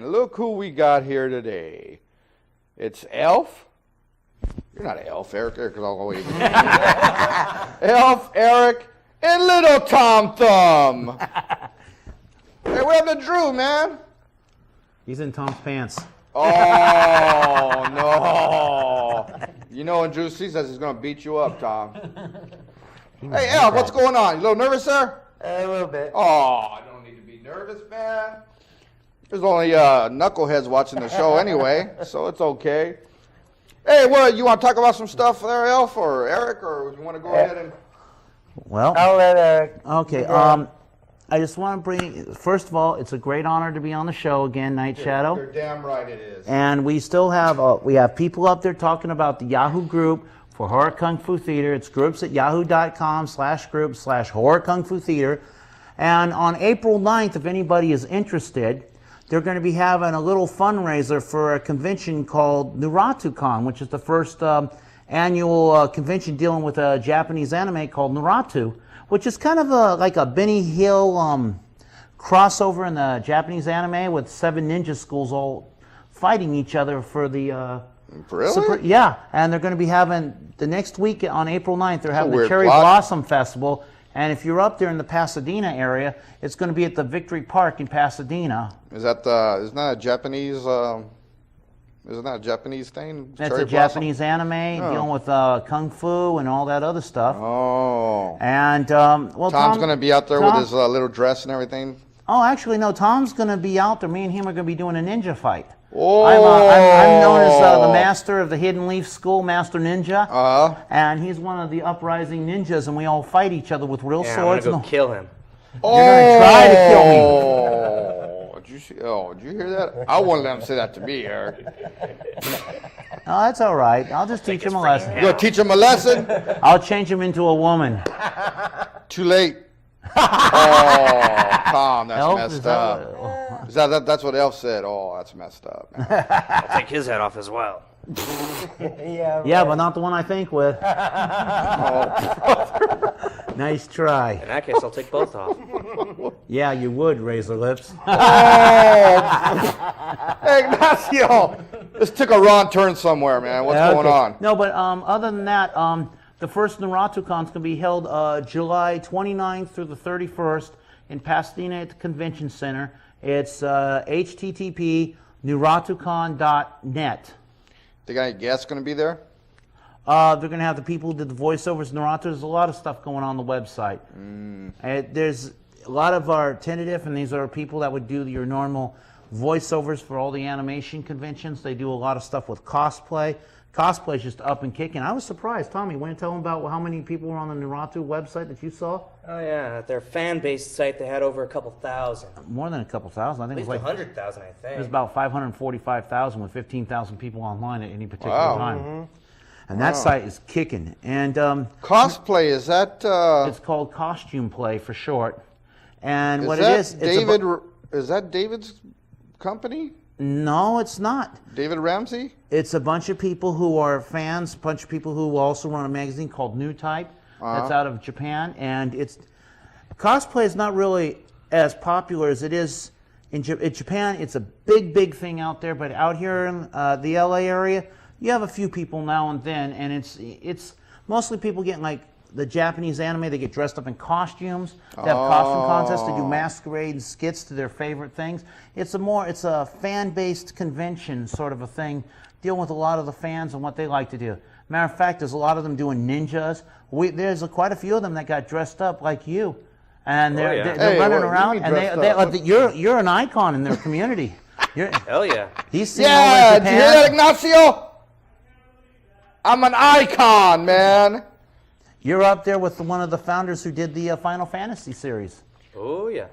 And look who we got here today. It's Elf. You're not Elf, Eric. Eric is always Elf, Eric, and little Tom Thumb. Hey, what happened to Drew, man? He's in Tom's pants. Oh, no. You know when Drew sees us, he's going to beat you up, Tom. Hey, Elf, what's going on? You a little nervous there? A little bit. Oh, I don't need to be nervous, man. There's only knuckleheads watching the show anyway, so it's okay. Hey, what, you want to talk about some stuff there, Elf, or Eric, or you want to go ahead and... Well, I'll let Eric. Okay, I just want to bring, first of all, it's a great honor to be on the show again, Nightshadow. You're damn right it is. And we still have, we have people up there talking about the Yahoo group for Horror Kung Fu Theater. It's groups at yahoo.com/group/Horror Kung Fu Theater. And on April 9th, if anybody is interested, they're going to be having a little fundraiser for a convention called NaratuCon, which is the first annual convention dealing with a Japanese anime called Naratu, which is kind of like a Benny Hill crossover in the Japanese anime with 7 ninja schools all fighting each other for the... Really? Yeah, and they're going to be having, the next week on April 9th, they're having the Cherry plot. Blossom Festival. And if you're up there in the Pasadena area, it's going to be at the Victory Park in Pasadena. Isn't that a Japanese, isn't that a Japanese thing? It's Cherry a Blossom? Japanese anime dealing with Kung Fu and all that other stuff. Oh. And, well, Tom's going to be out there with his little dress and everything? Oh, actually, no, Tom's going to be out there. Me and him are going to be doing a ninja fight. Oh. I'm known as the master of the Hidden Leaf School, Master Ninja. And he's one of the uprising ninjas, and we all fight each other with real swords. I'm going to go kill him. You're going to try to kill me. Did you hear that? I wouldn't let him say that to me, Eric. No, that's all right. I'll just teach him a lesson. You going to teach him a lesson? I'll change him into a woman. Too late. Oh, Tom, that's Elf, messed up. That's what Elf said. Oh, that's messed up. I'll take his head off as well. Yeah, but not the one I think with. Nice try. In that case, I'll take both off. Yeah, you would, Razor Lips. Hey, Ignacio, this took a wrong turn somewhere, man. What's going on? No, but other than that, the first NaratuCon is going to be held July 29th through the 31st in Pasadena at the Convention Center. It's http://naratucon.net. They got any guests going to be there? They're going to have the people who did the voiceovers, Naruto. There's a lot of stuff going on the website. There's a lot of our tentative, and these are people that would do your normal voiceovers for all the animation conventions. They do a lot of stuff with cosplay. Cosplay is just up and kicking. I was surprised. Tommy, want to tell them about how many people were on the Naruto website that you saw? Oh, yeah. At their fan-based site, they had over a couple thousand. More than a couple thousand. I think At least it was like 100,000, I think. It was about 545,000 with 15,000 people online at any particular time. And that site is kicking. And cosplay, is that... it's called Costume Play for short. And is what that it is... David, is that David's company? No, it's not. David Ramsey? It's a bunch of people who are fans, a bunch of people who also run a magazine called New Type that's out of Japan. And it's... Cosplay is not really as popular as it is in Japan. It's a big, big thing out there. But out here in the LA area, you have a few people now and then. And it's mostly people getting like the Japanese anime. They get dressed up in costumes. They have costume contests. They do masquerade and skits to their favorite things. It's a fan-based convention sort of a thing, dealing with a lot of the fans and what they like to do. Matter of fact, there's a lot of them doing ninjas. There's quite a few of them that got dressed up like you, and they're running around. And you're an icon in their community. Hell yeah! He's seen all in Japan. Did you hear that, Ignacio? I'm an icon, man. You're up there with one of the founders who did the Final Fantasy series. Oh, yeah.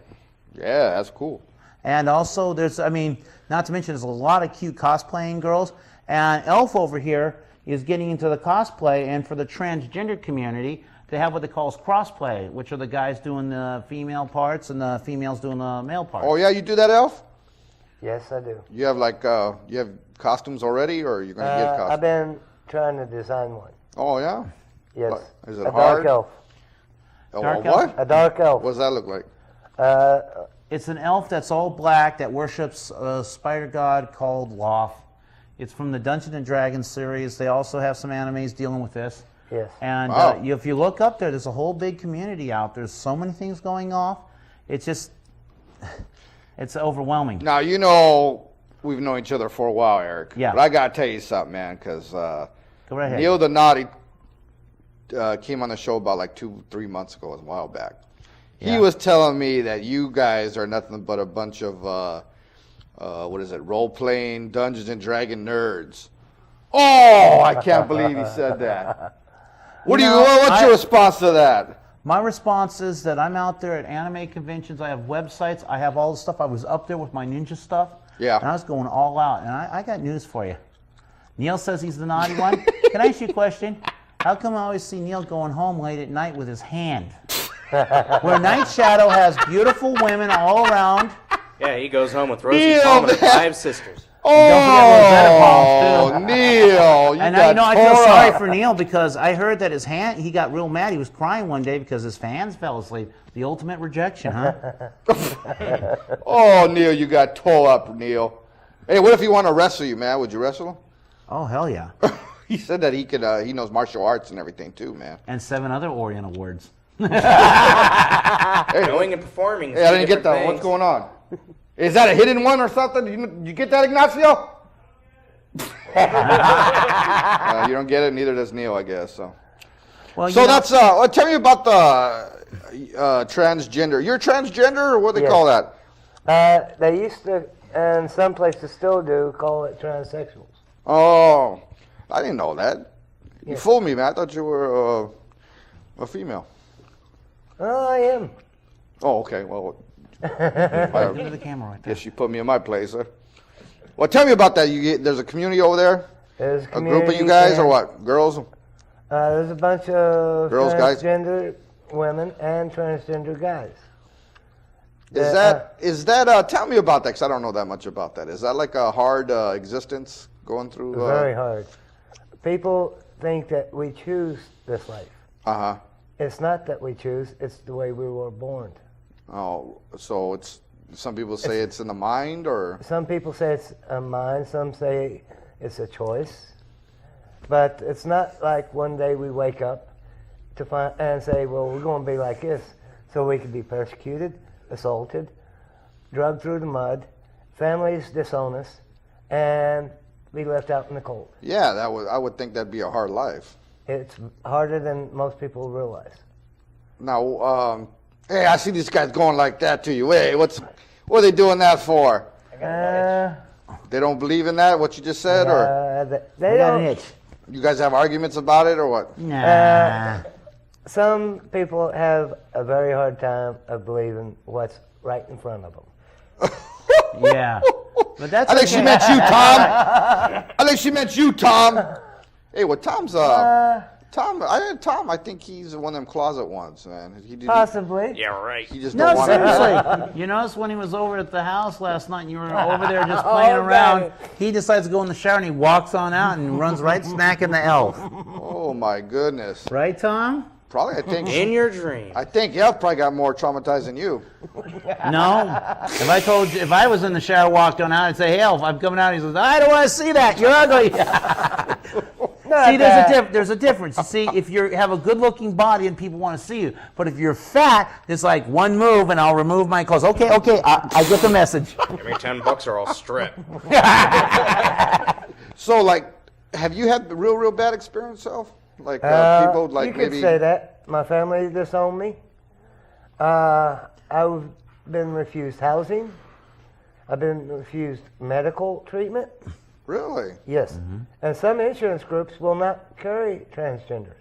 Yeah, that's cool. And also, not to mention, there's a lot of cute cosplaying girls. And Elf over here is getting into the cosplay, and for the transgender community, they have what they call crossplay, which are the guys doing the female parts and the females doing the male parts. Oh, yeah, you do that, Elf? Yes, I do. You have you have costumes already, or are you going to get costumes? I've been trying to design one. Oh, yeah? Yes. Is it a hard? Dark elf. A what? A dark elf. What does that look like? It's an elf that's all black that worships a spider god called Loth. It's from the Dungeons and Dragons series. They also have some animes dealing with this. Yes. And Wow. if you look up there, there's a whole big community out there. There's so many things going off. It's just, it's overwhelming. Now, you know, we've known each other for a while, Eric. Yeah. But I got to tell you something, man, because Go right ahead. Neil the Naughty came on the show about like 2-3 months ago, a while back. Yeah. He was telling me that you guys are nothing but a bunch of, role-playing Dungeons and Dragons nerds. Oh, I can't believe he said that. What's your response to that? My response is that I'm out there at anime conventions. I have websites. I have all the stuff. I was up there with my ninja stuff. Yeah. And I was going all out. And I got news for you. Neil says he's the naughty one. Can I ask you a question? How come I always see Neil going home late at night with his hand? Where Nightshadow has beautiful women all around. Yeah, he goes home with Rosie Neil, Palmer and man. 5 sisters. Oh, Neil, And I feel sorry for Neil because I heard that his hand, he got real mad. He was crying one day because his fans fell asleep. The ultimate rejection, huh? Oh, Neil, you got tore up, Neil. Hey, what if he want to wrestle you, man? Would you wrestle him? Oh, hell yeah. He said that he could. He knows martial arts and everything too, man. And 7 other Orient Awards. Hey, Knowing and performing. is hey, I two didn't get different that. What's things. going on? Is that a hidden one or something? You get that, Ignacio? You don't get it. Neither does Neil, I guess. So Well, that's. Tell me about the transgender. You're transgender, or what do they Yes. call that? They used to, and some places still do, call it transsexuals. Oh, I didn't know that. You Yeah. fooled me, man. I thought you were a female. Oh, I am. Oh, okay. Well, Into the camera right there. guess you put me in my place, huh? Well, tell me about that. There's a community over there? There's A group of you guys, or what? Girls? There's a bunch of Girls, guys? transgender women and transgender guys. Is that? Tell me about that, because I don't know that much about that. Is that like a hard existence going through? Very hard. People think that we choose this life. Uh-huh. It's not that we choose, it's the way we were born. Oh, so some people say it's in the mind, or? Some people say it's a mind, some say it's a choice. But it's not like one day we wake up to find and say, well, we're going to be like this. So we could be persecuted, assaulted, drugged through the mud, families disown us, and be left out in the cold. Yeah, I would think that'd be a hard life. It's harder than most people realize. Now, hey, I see these guys going like that to you. Hey, what are they doing that for? They don't believe in that, what you just said, or They I got an don't. itch. you guys have arguments about it, or what? Nah. Some people have a very hard time of believing what's right in front of them. Yeah. But that's I think she okay. meant you, Tom. I think she meant you, Tom. Hey, well, Tom's Tom. I think he's one of them closet ones, man. Possibly. Yeah, right. He just No, don't want to. seriously. You notice when he was over at the house last night and you were over there just playing Oh, around, God. he decides to go in the shower and he walks on out and runs right smack in the elf. Oh my goodness. Right, Tom? Probably, I think. In your dream. I think Elf probably got more traumatized than you. No. If I was in the shower, walked on out, I'd say, hey, Elf, I'm coming out. He says, I don't want to see that. You're ugly. See, there's a difference. You see, if you have a good-looking body and people want to see you, but if you're fat, it's like one move and I'll remove my clothes. Okay, I get the message. Give me $10 or I'll strip. So, like, have you had real bad experience, Elf? Like people, like you maybe. could say that. My family disowned me. I've been refused housing. I've been refused medical treatment. Really? Yes. And some insurance groups will not carry transgenders.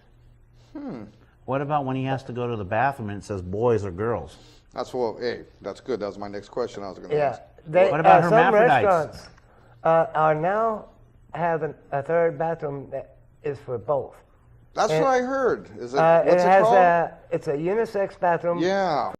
What about when he has to go to the bathroom and it says boys or girls? That's that's good. That was my next question I was going to Yeah. ask. What about some hermaphrodites? restaurants are now having a third bathroom that is for both. That's what I heard. Is it? It What's it has called? it's a unisex bathroom. Yeah.